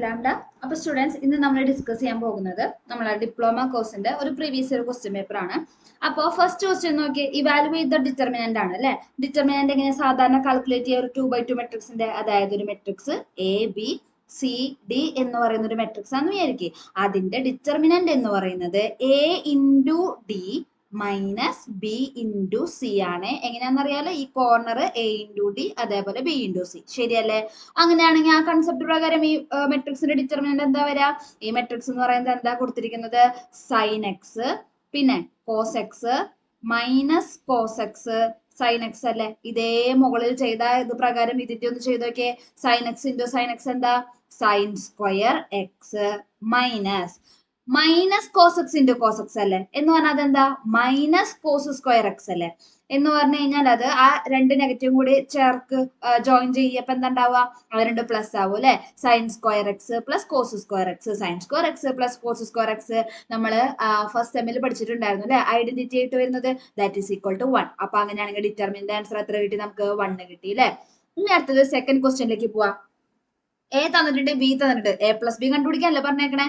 Lambda. അപ്പോൾ students, ഇന്ന് നമ്മൾ ഡിസ്കസ് ചെയ്യാൻ പോകുന്നത് നമ്മളെ ഡിപ്ലോമ കോഴ്സിന്റെ ഒരു പ്രീവിയസ് ഇയർ ക്വസ്റ്റ്യൻ പേപ്പർ ആണ്. അപ്പോൾ ഫസ്റ്റ് ക്വസ്റ്റ്യൻ നോക്കി, ഇവാലുവേറ്റ് ദ ഡിറ്റർമിനന്റ് ആണ് അല്ലെ. ഡിറ്റർമിനന്റ് എങ്ങനെ സാധാരണ കാൽക്കുലേറ്റ് ചെയ്യുക? ഒരു 2x2 മെട്രിക്സിന്റെ, അതായത് ഒരു matrix A B C D എന്ന് പറയുന്ന ഒരു മെട്രിക്സ് ആണെന്ന് വിചാരിക്കുക. അതിന്റെ ഡിറ്റർമിനന്റ് എന്ന് പറയുന്നത് A into D minus B into C ആണ്. എങ്ങനെയാണെന്നറിയാലോ, ഈ കോർണർ എ ഇൻറ്റു ഡി അതേപോലെ ബി ഇൻറ്റു സി, ശരിയല്ലേ? അങ്ങനെയാണെങ്കിൽ ആ കൺസെപ്റ്റ് പ്രകാരം ഈ മെട്രിക്സിന്റെ ഡിറ്റർമിനന്റ് എന്താ വരാ? ഈ മെട്രിക്സ് എന്ന് പറയുന്നത് എന്താ കൊടുത്തിരിക്കുന്നത്? സൈൻ എക്സ് പിന്നെ cos x minus cos x sine x അല്ലെ. ഇതേ മുകളിൽ ചെയ്ത ഇത് പ്രകാരം ഇതിന്റെ ഒന്ന് ചെയ്ത് നോക്കിയേ. Sine X into sine X എന്താ? Sine square X minus cos X into cos X അല്ലെ. എന്ന് പറഞ്ഞാൽ അതെന്താ? മൈനസ് കോസ് സ്ക്വയർ എക്സ് അല്ലെ. എന്ന് പറഞ്ഞു കഴിഞ്ഞാൽ അത് ആ രണ്ട് നെഗറ്റീവും കൂടി ചേർക്ക് ജോയിൻ ചെയ്യപ്പോ എന്താ ഉണ്ടാവുക? അത് രണ്ട് പ്ലസ് ആവും അല്ലെ. Sine square X plus cos square X. Sine square X plus cos square X നമ്മൾ ഫസ്റ്റ് സെമ്മിൽ പഠിച്ചിട്ടുണ്ടായിരുന്നു അല്ലെ. ഐഡന്റിറ്റി ആയിട്ട് വരുന്നത് ദാറ്റ് ഈസ് ഈക്വൽ ടു 1. അപ്പൊ അങ്ങനെയാണെങ്കിൽ ഡിറ്റർമിനന്റ് ആൻസർ എത്ര കിട്ടി? നമുക്ക് 1 കിട്ടി അല്ലെ. ഇനി അടുത്തത് സെക്കൻഡ് ക്വസ്റ്റ്യനിലേക്ക് പോവാം. എ തന്നിട്ടുണ്ട്, ബി തന്നിട്ടുണ്ട്. എ പ്ലസ് ബി കണ്ടുപിടിക്കാനല്ലേ പറഞ്ഞേക്കണേ.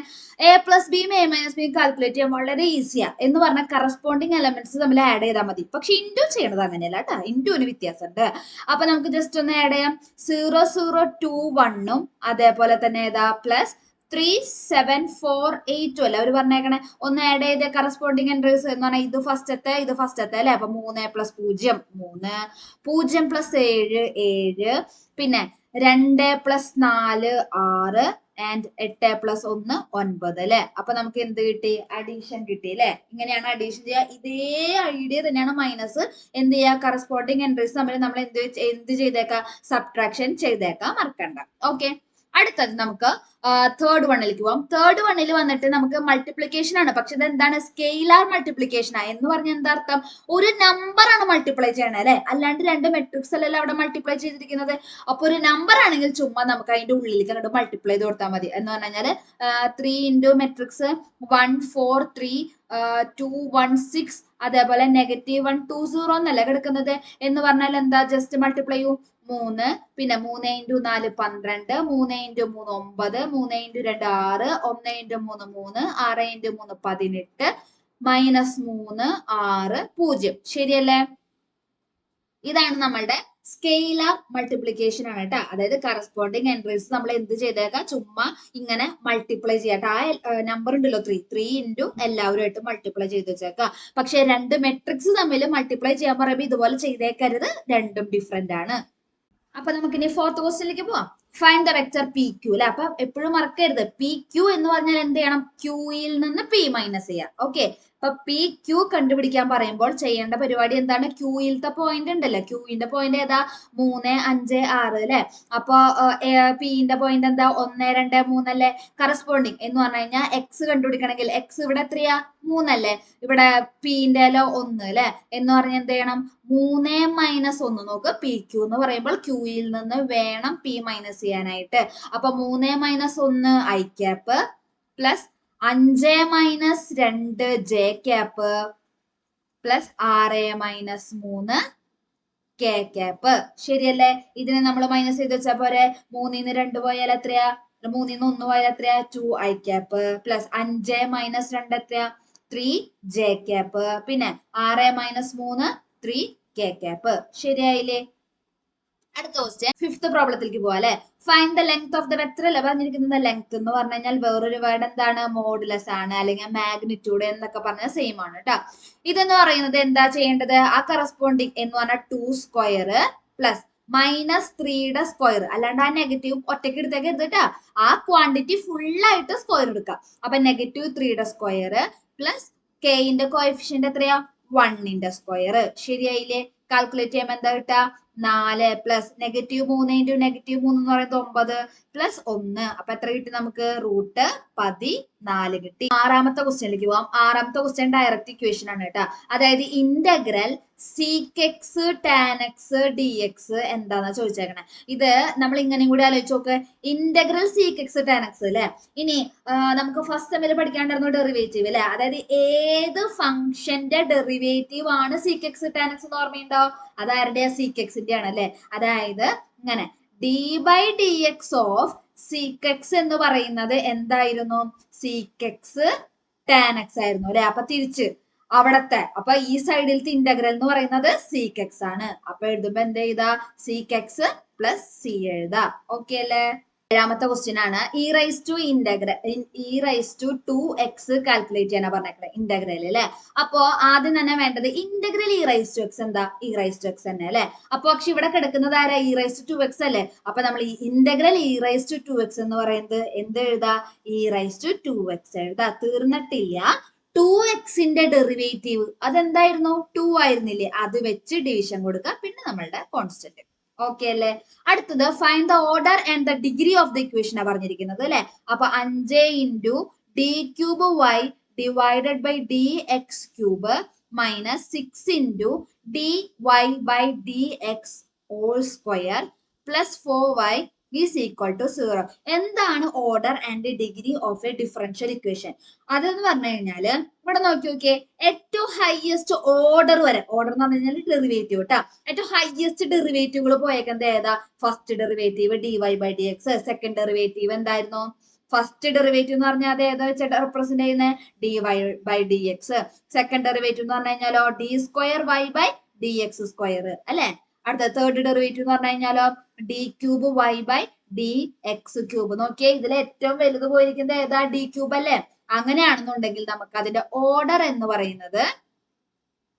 എ പ്ലസ് ബിയും എ മൈനസ് ബിയും കാൽക്കുലേറ്റ് ചെയ്യാൻ വളരെ ഈസിയാ. എന്ന് പറഞ്ഞാൽ കറസ്പോണ്ടിങ് എലമെന്റ്സ് തമ്മിൽ ആഡ് ചെയ്താൽ മതി. പക്ഷെ ഇൻറ്റു ചെയ്യണത് അങ്ങനെയല്ല കേട്ടോ. ഇൻറ്റുവിന് വ്യത്യാസമുണ്ട്. അപ്പൊ നമുക്ക് ജസ്റ്റ് ഒന്ന് ആഡ് ചെയ്യാം. 0 0 2 1 അതേപോലെ തന്നെ ഏതാ പ്ലസ് 3 7 4 8 അല്ലെ അവർ പറഞ്ഞേക്കണേ. ഒന്ന് ആഡ് ചെയ്ത കറസ്പോണ്ടിങ് എൻട്രീസ് എന്ന് പറഞ്ഞാൽ ഇത് ഫസ്റ്റത്തെ അല്ലെ. അപ്പൊ 3 പ്ലസ് 0 3 0 പ്ലസ് 7 7 പിന്നെ 2 പ്ലസ് 4 6 ആൻഡ് 8 പ്ലസ് 1 9 അല്ലെ. അപ്പൊ നമുക്ക് എന്ത് കിട്ടി? അഡീഷൻ കിട്ടി അല്ലെ. ഇങ്ങനെയാണ് അഡീഷൻ ചെയ്യുക. ഇതേ ഐഡിയ തന്നെയാണ് മൈനസ്. എന്ത് ചെയ്യുക? കറസ്പോണ്ടിങ് എൻട്രീസ് തമ്മിൽ നമ്മൾ എന്ത് ചെയ്തേക്കാം? സബ്ട്രാക്ഷൻ ചെയ്തേക്കാം, മറക്കണ്ട. ഓക്കെ, അടുത്തത് നമുക്ക് തേർഡ് വണ്ണിലേക്ക് പോവാം. തേർഡ് വണ്ണിൽ വന്നിട്ട് നമുക്ക് മൾട്ടിപ്ലിക്കേഷൻ ആണ്. പക്ഷെ ഇത് എന്താണ്? സ്കെയിലാർ മൾട്ടിപ്ലിക്കേഷൻ ആണ്. എന്ന് പറഞ്ഞാൽ എന്താ അർത്ഥം? ഒരു നമ്പർ ആണ് മൾട്ടിപ്ലൈ ചെയ്യണത് അല്ലെ. അല്ലാണ്ട് രണ്ട് മെട്രിക്സ് അല്ലല്ലോ അവിടെ മൾട്ടിപ്ലൈ ചെയ്തിരിക്കുന്നത്. അപ്പൊ ഒരു നമ്പർ ആണെങ്കിൽ ചുമ്മാ നമുക്ക് അതിന്റെ ഉള്ളിലേക്ക് അങ്ങോട്ട് മൾട്ടിപ്ലൈ ചെയ്ത് കൊടുത്താൽ മതി. എന്ന് പറഞ്ഞു കഴിഞ്ഞാൽ 3 ഇൻറ്റു മെട്രിക്സ് 1 4 3 2 1 6 അതേപോലെ -1 2 0 എന്നല്ല കിടക്കുന്നത്. എന്ന് പറഞ്ഞാൽ എന്താ? ജസ്റ്റ് മൾട്ടിപ്ലൈ ചെയ്യൂ. 3 പിന്നെ 3 into 4 12 3 into 3 9 3 into 2 6 1 into 3 3 6 into 3 18 minus 3 6 0. ശരിയല്ലേ? ഇതാണ് നമ്മളുടെ സ്കെയിലാർ മൾട്ടിപ്ലിക്കേഷൻ ആണ് കേട്ടോ. അതായത് കറസ്പോണ്ടിങ് എൻട്രീസ് നമ്മൾ എന്ത് ചെയ്തേക്കാം? ചുമ്മാ ഇങ്ങനെ മൾട്ടിപ്ലൈ ചെയ്യാട്ടോ. ആ നമ്പർ ഉണ്ടല്ലോ 3 ഇൻറ്റു എല്ലാവരുമായിട്ട് മൾട്ടിപ്ലൈ ചെയ്ത് വെച്ചേക്കാം. പക്ഷെ രണ്ട് മെട്രിക്സ് തമ്മിൽ മൾട്ടിപ്ലൈ ചെയ്യാൻ പറയുമ്പോൾ ഇതുപോലെ ചെയ്തേക്കരുത്, രണ്ടും ഡിഫറെന്റ് ആണ്. അപ്പൊ നമുക്ക് ഇനി ഫോർത്ത് ക്വസ്റ്റ്യനിലേക്ക് പോവാം. Find the vector P Q അല്ലെ. അപ്പൊ എപ്പോഴും മറക്കരുത്, പി ക്യൂ എന്ന് പറഞ്ഞാൽ എന്ത് ചെയ്യണം? ക്യൂയിൽ നിന്ന് പി മൈനസ് ചെയ്യാം. ഓക്കെ, അപ്പൊ പി ക്യൂ കണ്ടുപിടിക്കാൻ പറയുമ്പോൾ ചെയ്യേണ്ട പരിപാടി എന്താണ്? ക്യൂയിലത്തെ പോയിന്റ് ഉണ്ടല്ലോ, ക്യൂവിന്റെ പോയിന്റ് ഏതാ? 3 5 6 അല്ലെ. അപ്പൊ പിന്റെ പോയിന്റ് എന്താ? 1 2 3 അല്ലെ. കറസ്പോണ്ടിങ് എന്ന് പറഞ്ഞു കഴിഞ്ഞാൽ എക്സ് കണ്ടുപിടിക്കണമെങ്കിൽ എക്സ് ഇവിടെ എത്രയാ? 3 അല്ലേ. ഇവിടെ പിന്റെ 1 അല്ലെ. എന്ന് പറഞ്ഞാൽ എന്ത് ചെയ്യണം? 3 മൈനസ് 1 നോക്ക്. പി ക്യൂ എന്ന് പറയുമ്പോൾ ക്യൂയിൽ നിന്ന് വേണം പി മൈനസ് ചെയ്യാനായിട്ട്. അപ്പൊ 3 minus 1 I cap plus 5 minus 2 J cap plus 6 minus 3 K cap. ശരിയല്ലേ? ഇതിനെ നമ്മൾ മൈനസ് ചെയ്ത് വെച്ചാൽ പോരെ. 3 2 പോയാൽ എത്രയാ? 3 1 പോയാൽ എത്രയാ? 2 ഐ ക്യാപ്പ് പ്ലസ് 5 മൈനസ് 2 എത്രയാ? 3 ജെ ക്യാപ്പ് പിന്നെ 6 മൈനസ് 3 3 കെ ക്യാപ്പ്. ശരിയായില്ലേ? അടുത്ത ക്വസ്റ്റ്യൻ ഫിഫ്ത് പ്രോബ്ലത്തിലേക്ക് പോവാ അല്ലെ. Find the length of the vector അല്ലെ പറഞ്ഞിരിക്കുന്നത്. ലെങ്ത് എന്ന് പറഞ്ഞു കഴിഞ്ഞാൽ വേറൊരു വേർഡ് എന്താണ്? മോഡുലസ് ആണ്, അല്ലെങ്കിൽ മാഗ്നിറ്റ്യൂഡ് എന്നൊക്കെ പറഞ്ഞാൽ സെയിം ആണ് കേട്ടോ. ഇതെന്ന് പറയുന്നത് എന്താ ചെയ്യേണ്ടത്? ആ കറസ്പോണ്ടിങ് എന്ന് പറഞ്ഞാൽ 2 സ്ക്വയർ പ്ലസ് മൈനസ് 3യുടെ സ്ക്വയർ. അല്ലാണ്ട് ആ നെഗറ്റീവ് ഒറ്റയ്ക്ക് എടുത്തേക്ക് കേട്ടാ. ആ ക്വാണ്ടിറ്റി ഫുള്ളായിട്ട് സ്ക്വയർ എടുക്കാം. അപ്പൊ -3യുടെ സ്ക്വയർ പ്ലസ് കെന്റെ കോഎഫിഷ്യന്റ് എത്രയാ? 1ന്റെ സ്ക്വയർ. ശരിയായില്ലേ? കാൽക്കുലേറ്റ് ചെയ്യുമ്പോൾ എന്താ കിട്ടുക? 4 പ്ലസ് -3 ഇൻറ്റു -3 എന്ന് പറയുന്നത് 9 പ്ലസ് 1. അപ്പൊ എത്ര കിട്ടി നമുക്ക്? √14 കിട്ടി. ആറാമത്തെ ക്വസ്റ്റ്യനിലേക്ക് പോവാം. ആറാമത്തെ ക്വസ്റ്റ്യൻ ഡയറക്റ്റ് ഇക്വേഷൻ ആണ് കേട്ടോ. അതായത് integral sec X tan X D X എന്താന്നാ ചോദിച്ചേക്കണേ. ഇത് നമ്മൾ ഇങ്ങനെയും കൂടി ആലോചിച്ച് നോക്ക്. ഇന്റഗ്രൽ സീകെക്സ് ടാൻ എക്സ് അല്ലെ. ഇനി നമുക്ക് ഫസ്റ്റ് സെമ്മിൽ പഠിക്കാണ്ടായിരുന്നു ഡെറിവേറ്റീവ് അല്ലെ. അതായത് ഏത് ഫംഗ്ഷന്റെ ഡെറിവേറ്റീവ് ആണ് സീകെക്സ് ടാൻ എക്സ് എന്ന് ഓർമ്മയുണ്ടോ? അതാരുടെ? സീകെക്സിന്റെ ആണ് അല്ലെ. അതായത് ഇങ്ങനെ d by dx of seek X എന്ന് പറയുന്നത് എന്തായിരുന്നു? സീക്ക് എക്സ് ടാൻ എക്സ് ആയിരുന്നു അല്ലെ. അപ്പൊ തിരിച്ച് അവിടത്തെ അപ്പൊ ഈ സൈഡിലത്തെ ഇന്റഗ്രൽ എന്ന് പറയുന്നത് സീക്ക് എക്സ് ആണ്. അപ്പൊ എഴുതുമ്പോ എന്ത് ചെയ്താ? സീക്ക് എക്സ് പ്ലസ് സി എഴുതാ. ഓക്കെ അല്ലേ? ഏഴാമത്തെ ക്വസ്റ്റ്യൻ ആണ് E raise to 2x calculate ചെയ്യാനാ പറഞ്ഞേക്കുന്നത് ഇന്റഗ്രൽ അല്ലെ. അപ്പോ ആദ്യം തന്നെ വേണ്ടത് integral e raise to x എന്താ? ഇ റൈസ് ടു എക്സ് തന്നെ അല്ലെ. അപ്പൊ പക്ഷെ ഇവിടെ കിടക്കുന്നത് ആരാ? ഇ റൈസ് ടു 2x അല്ലെ. അപ്പൊ നമ്മൾ ഈ integral e raise to 2x എന്ന് പറയുന്നത് എന്ത് എഴുതാ? ഇ റൈസ് ടു 2x എഴുതാ. തീർന്നിട്ടില്ല. 2xന്റെ ഡെറിവേറ്റീവ് അതെന്തായിരുന്നു? 2 ആയിരുന്നില്ലേ? അത് വെച്ച് ഡിവിഷൻ കൊടുക്കുക, പിന്നെ നമ്മളുടെ കോൺസ്റ്റന്റ്. ഓക്കെ അല്ലേ? അടുത്തത് find the order and the degree of the equation ആ പറഞ്ഞിരിക്കുന്നത് അല്ലെ. അപ്പൊ 5 into d cube y divided by D x cube minus 6 into d Y by D X whole square plus 4y is equal to 0. എന്താണ് order and degree of a differential equation? അതെന്ന് പറഞ്ഞു കഴിഞ്ഞാല് ഇവിടെ നോക്കിയേ, ഏറ്റവും ഹയസ്റ്റ് ഓർഡർ വരെ, order എന്ന് പറഞ്ഞു കഴിഞ്ഞാൽ ഡെറിവേറ്റീവ് കേട്ടോ, ഏറ്റവും ഹയസ്റ്റ് ഡെറിവേറ്റീവുകൾ പോയേക്കുന്നത് ഏതാ? First derivative d Y by D x. Second derivative എന്തായിരുന്നു? ഫസ്റ്റ് ഡെറിവേറ്റീവ് എന്ന് പറഞ്ഞാൽ അത് ഏതാ വെച്ചിട്ട് റെപ്രസെന്റ് ചെയ്യുന്നത്? D Y by D x. Second derivative എന്ന് പറഞ്ഞു കഴിഞ്ഞാലോ d square Y by D x square അല്ലെ. അടുത്ത തേർഡ് ഡെറിവേറ്റീവ് എന്ന് പറഞ്ഞു കഴിഞ്ഞാലോ d cube y by D x cube. നോക്കിയേ, ഇതിൽ ഏറ്റവും വലുത് പോയിരിക്കുന്നത് ഏതാ? ഡി ക്യൂബ് അല്ലെ. അങ്ങനെയാണെന്നുണ്ടെങ്കിൽ നമുക്ക് അതിന്റെ ഓർഡർ എന്ന് പറയുന്നത്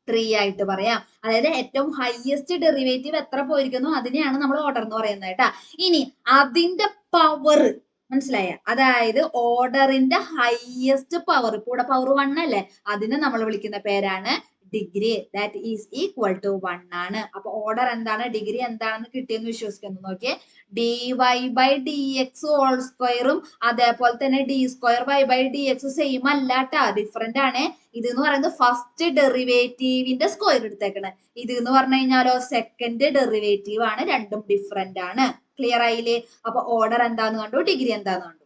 3 ആയിട്ട് പറയാം. അതായത് ഏറ്റവും ഹയസ്റ്റ് ഡെറിവേറ്റീവ് എത്ര പോയിരിക്കുന്നു അതിനെയാണ് നമ്മൾ ഓർഡർ എന്ന് പറയുന്നത് കേട്ടാ. ഇനി അതിന്റെ പവർ മനസ്സിലായ, അതായത് ഓർഡറിന്റെ ഹയസ്റ്റ് പവർ, കൂടെ പവർ 1 അല്ലേ, അതിനെ നമ്മൾ വിളിക്കുന്ന പേരാണ് degree. That is equal to 1 ആണ്. അപ്പൊ ഓർഡർ എന്താണ്, ഡിഗ്രി എന്താണെന്ന് കിട്ടിയെന്ന് വിശ്വസിക്കുന്നു. നോക്കിയേ, D Y by D X whole സ്ക്വയറും അതേപോലെ തന്നെ D square Y by D X same അല്ലാട്ടാ, ഡിഫറെന്റ് ആണ്. ഇത് എന്ന് പറയുന്നത് ഫസ്റ്റ് ഡെറിവേറ്റീവിന്റെ സ്ക്വയർ എടുത്തേക്കണേ. ഇത് എന്ന് പറഞ്ഞു കഴിഞ്ഞാലോ സെക്കൻഡ് ഡെറിവേറ്റീവ് ആണ്. രണ്ടും ഡിഫറെന്റ് ആണ്. ക്ലിയർ ആയില്ലേ? അപ്പൊ ഓർഡർ എന്താന്ന് കണ്ടു, ഡിഗ്രി എന്താന്ന് കണ്ടു.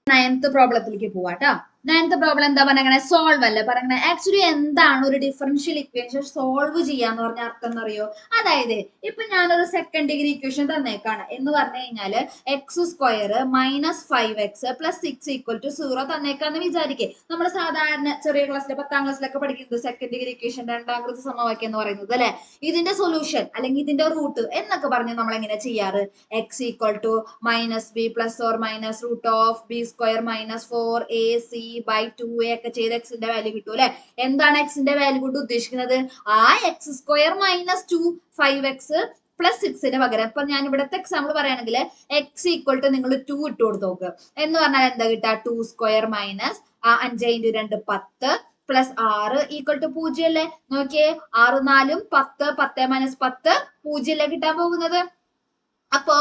9th പ്രോബ്ലത്തിലേക്ക് പോവാട്ടോ. 9th പ്രോബ്ലം എന്താ പറഞ്ഞേ? സോൾവ് അല്ലേ പറഞ്ഞേ. ആക്ച്വലി എന്താണ് ഒരു ഡിഫറൻഷ്യൽ ഇക്വേഷൻ സോൾവ് ചെയ്യാന്ന് പറഞ്ഞ അർത്ഥം എന്നറിയോ? അതായത് ഇപ്പൊ ഞാനൊരു സെക്കൻഡ് ഡിഗ്രി ഇക്വേഷൻ തന്നേക്കാണ് എന്ന് പറഞ്ഞു കഴിഞ്ഞാല് x square minus 5x plus 6 equal to 0 തന്നേക്കാന്ന് വിചാരിക്കേ. നമ്മൾ സാധാരണ ചെറിയ ക്ലാസ്സിലെ 10ാം ക്ലാസ്സിലൊക്കെ പഠിക്കുന്നത് സെക്കൻഡ് ഡിഗ്രി ഇക്വേഷൻ രണ്ടാം കൃതി സമവാക്യം എന്ന് പറയുന്നത് അല്ലെ. ഇതിന്റെ സൊല്യൂഷൻ അല്ലെങ്കിൽ ഇതിന്റെ റൂട്ട് എന്നൊക്കെ പറഞ്ഞ് നമ്മൾ എങ്ങനെ ചെയ്യാറ്? X equal to minus b plus or minus root of b square minus 4ac by 2a ഒക്കെ ചെയ്ത് എക്സിന്റെ വാല്യൂ കിട്ടും അല്ലെ. എന്താണ് എക്സിന്റെ വാല്യൂ കൊണ്ട് ഉദ്ദേശിക്കുന്നത്? ആ X square minus 5x plus 6ന് പകരം ഇപ്പൊ ഞാൻ ഇവിടുത്തെ എക്സാമ്പിൾ പറയുകയാണെങ്കിൽ എക്സ് ഈക്വൽ ടു നിങ്ങൾ 2 ഇട്ട് കൊടുത്ത് നോക്ക് എന്ന് പറഞ്ഞാൽ എന്താ കിട്ടുക? 2 square minus 5 into 2 10 plus 6 equal to 0 അല്ലേ. നോക്കിയേ, 6 4 10, 10 മൈനസ് 10 0 അല്ലേ കിട്ടാൻ പോകുന്നത്. അപ്പോ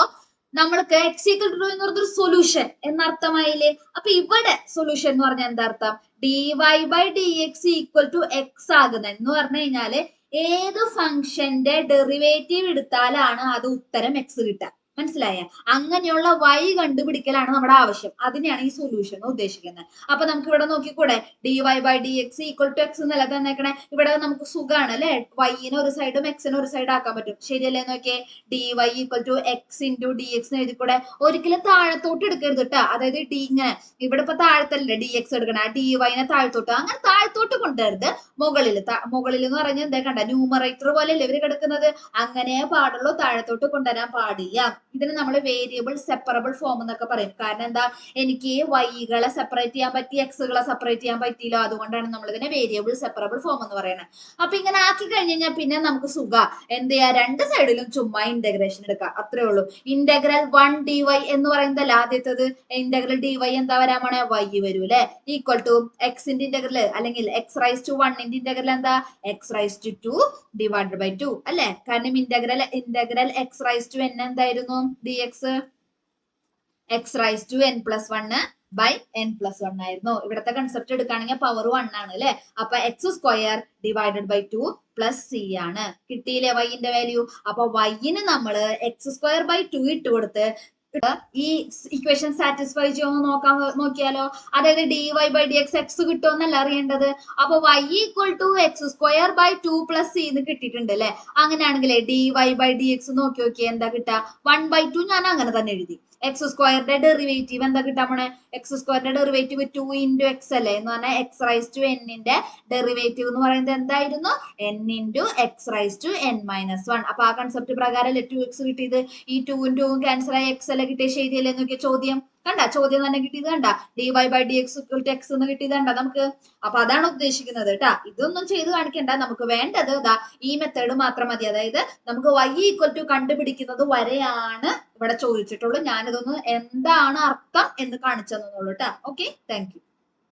നമ്മൾക്ക് എക്സ് ഈക്വൽ ടു എന്ന് പറഞ്ഞൊരു സൊല്യൂഷൻ എന്നർത്ഥമായില്ലേ. അപ്പൊ ഇവിടെ സൊല്യൂഷൻ എന്ന് പറഞ്ഞാൽ എന്താ അർത്ഥം? D Y by D X equal to x ആകുന്നത് എന്ന് പറഞ്ഞു കഴിഞ്ഞാല് ഏത് ഫംഗ്ഷന്റെ ഡെറിവേറ്റീവ് എടുത്താലാണ് അത് ഉത്തരം എക്സ് കിട്ടുക. മനസ്സിലായ? അങ്ങനെയുള്ള വൈ കണ്ടുപിടിക്കലാണ് നമ്മുടെ ആവശ്യം. അതിനെയാണ് ഈ സൊല്യൂഷൻ ഉദ്ദേശിക്കുന്നത്. അപ്പൊ നമുക്ക് ഇവിടെ നോക്കിക്കൂടെ, D Y by D X equal to X എന്നല്ല തന്നേക്കണേ. ഇവിടെ നമുക്ക് സുഖമാണ് അല്ലെ, വൈന് ഒരു സൈഡും എക്സിന് ഒരു സൈഡ് ആക്കാൻ പറ്റും. ശരിയല്ലേ? നോക്കിയേ, D Y equal to X into D X എഴുതിക്കൂടെ. ഒരിക്കലും താഴത്തോട്ട് എടുക്കരുത് കേട്ടോ. അതായത് ഡി ഇങ്ങനെ ഇവിടെ ഇപ്പൊ താഴത്തല്ലേ ഡി എക്സ് എടുക്കണേ, ആ ഡി വൈനെ താഴത്തോട്ട്, അങ്ങനെ താഴത്തോട്ട് കൊണ്ടുവരുത്. മുകളിൽ എന്ന് പറഞ്ഞാൽ എന്താ കണ്ട, ന്യൂമറേറ്റർ പോലെയല്ലേ ഇവര് കിടക്കുന്നത്. അങ്ങനെ പാടുള്ളൂ, താഴത്തോട്ട് കൊണ്ടുവരാൻ പാടില്ല. ഇതിന് നമ്മൾ വേരിയബിൾ സെപ്പറബിൾ ഫോം എന്നൊക്കെ പറയും. കാരണം എന്താ, എനിക്ക് വൈകളെ സെപ്പറേറ്റ് ചെയ്യാൻ പറ്റി, എക്സുകളെ സെപ്പറേറ്റ് ചെയ്യാൻ പറ്റിയില്ല. അതുകൊണ്ടാണ് നമ്മൾ ഇതിനെ വേരിയബിൾ സെപ്പറബിൾ ഫോം എന്ന് പറയുന്നത്. അപ്പൊ ഇങ്ങനെ ആക്കി കഴിഞ്ഞ് കഴിഞ്ഞാൽ പിന്നെ നമുക്ക് സുഖ എന്ത് ചെയ്യാ, രണ്ട് സൈഡിലും ചുമ്മാ ഇന്റഗ്രേഷൻ എടുക്കാം. അത്രേ ഉള്ളൂ. ഇന്റഗ്രൽ 1 dy എന്ന് പറയുന്നതല്ല ആദ്യത്തത്. ഇന്റഗ്രൽ dy എന്താ വരാൻ പോണേ? y വരും അല്ലെ. ഈക്വൽ ടു എക്സിന്റെ ഇന്റഗ്രൽ അല്ലെങ്കിൽ എക്സ് റൈസ് ടു 1ന്റെ ഇന്റഗ്രൽ എന്താ? X raise to 2 divided by 2 അല്ലെ. കാരണം integral x raise to n എന്തായിരുന്നു? dx x raise to n plus 1 by n plus 1 ആയിരുന്നു. ഇവിടത്തെ കൺസെപ്റ്റ് എടുക്കുകയാണെങ്കിൽ പവർ 1 ആണ് അല്ലെ. അപ്പൊ X square divided by 2 plus C ആണ്. കിട്ടിയില്ലേ വൈന്റെ വാല്യൂ? അപ്പൊ വൈന് നമ്മൾ എക്സ് സ്ക്വയർ ബൈ 2 ഇട്ട് കൊടുത്ത് ഈ ഇക്വേഷൻ സാറ്റിസ്ഫൈ ചെയ്യുമെന്ന് നോക്കിയാലോ. അതായത് D Y by D X X കിട്ടുമെന്നല്ല അറിയേണ്ടത്. അപ്പൊ Y equal to X square by 2 plus C എന്ന് കിട്ടിയിട്ടുണ്ട് അല്ലെ. അങ്ങനെയാണെങ്കിൽ D Y by D X നോക്കി നോക്കിയാൽ എന്താ കിട്ടുക? 1/2 ഞാൻ അങ്ങനെ തന്നെ എഴുതി. എക്സ് സ്ക്വയറിന്റെ ഡെറിവേറ്റീവ് എന്താ കിട്ടാൻ പോണേ? എക്സ് സ്ക്വയറിന്റെ ഡെറിവേറ്റീവ് 2 ഇൻറ്റു എക്സ് അല്ലേ എന്ന് പറഞ്ഞാൽ എക്സ് റൈസ് ടു എന്നിന്റെ ഡെറിവേറ്റീവ് എന്ന് പറയുന്നത് എന്തായിരുന്നു? N into x raise to n minus 1. അപ്പൊ ആ കൺസെപ്റ്റ് പ്രകാരം അല്ലേ 2x കിട്ടിയത്. ഈ 2 ഉം 2 ഉം ക്യാൻസൽ ആയി എക്സ് അല്ലേ കിട്ടിയ ശരിയല്ലേ നോക്കിയ ചോദ്യം കണ്ട ചോദ്യം തന്നെ കിട്ടിയത് കണ്ട dy/dx എക്സ് എന്ന് കിട്ടിയത് കണ്ട നമുക്ക്. അപ്പൊ അതാണ് ഉദ്ദേശിക്കുന്നത് കേട്ടാ. ഇതൊന്നും ചെയ്ത് കാണിക്കണ്ട. നമുക്ക് വേണ്ടത് ഈ മെത്തേഡ് മാത്രം മതി. അതായത് നമുക്ക് y ഈക്വൽ ടു കണ്ടുപിടിക്കുന്നത് വരെയാണ് ഇവിടെ ചോദിച്ചിട്ടുള്ളൂ. ഞാനിതൊന്ന് എന്താണ് അർത്ഥം എന്ന് കാണിച്ചു തന്നുള്ളൂ കേട്ടാ. Okay, thank you.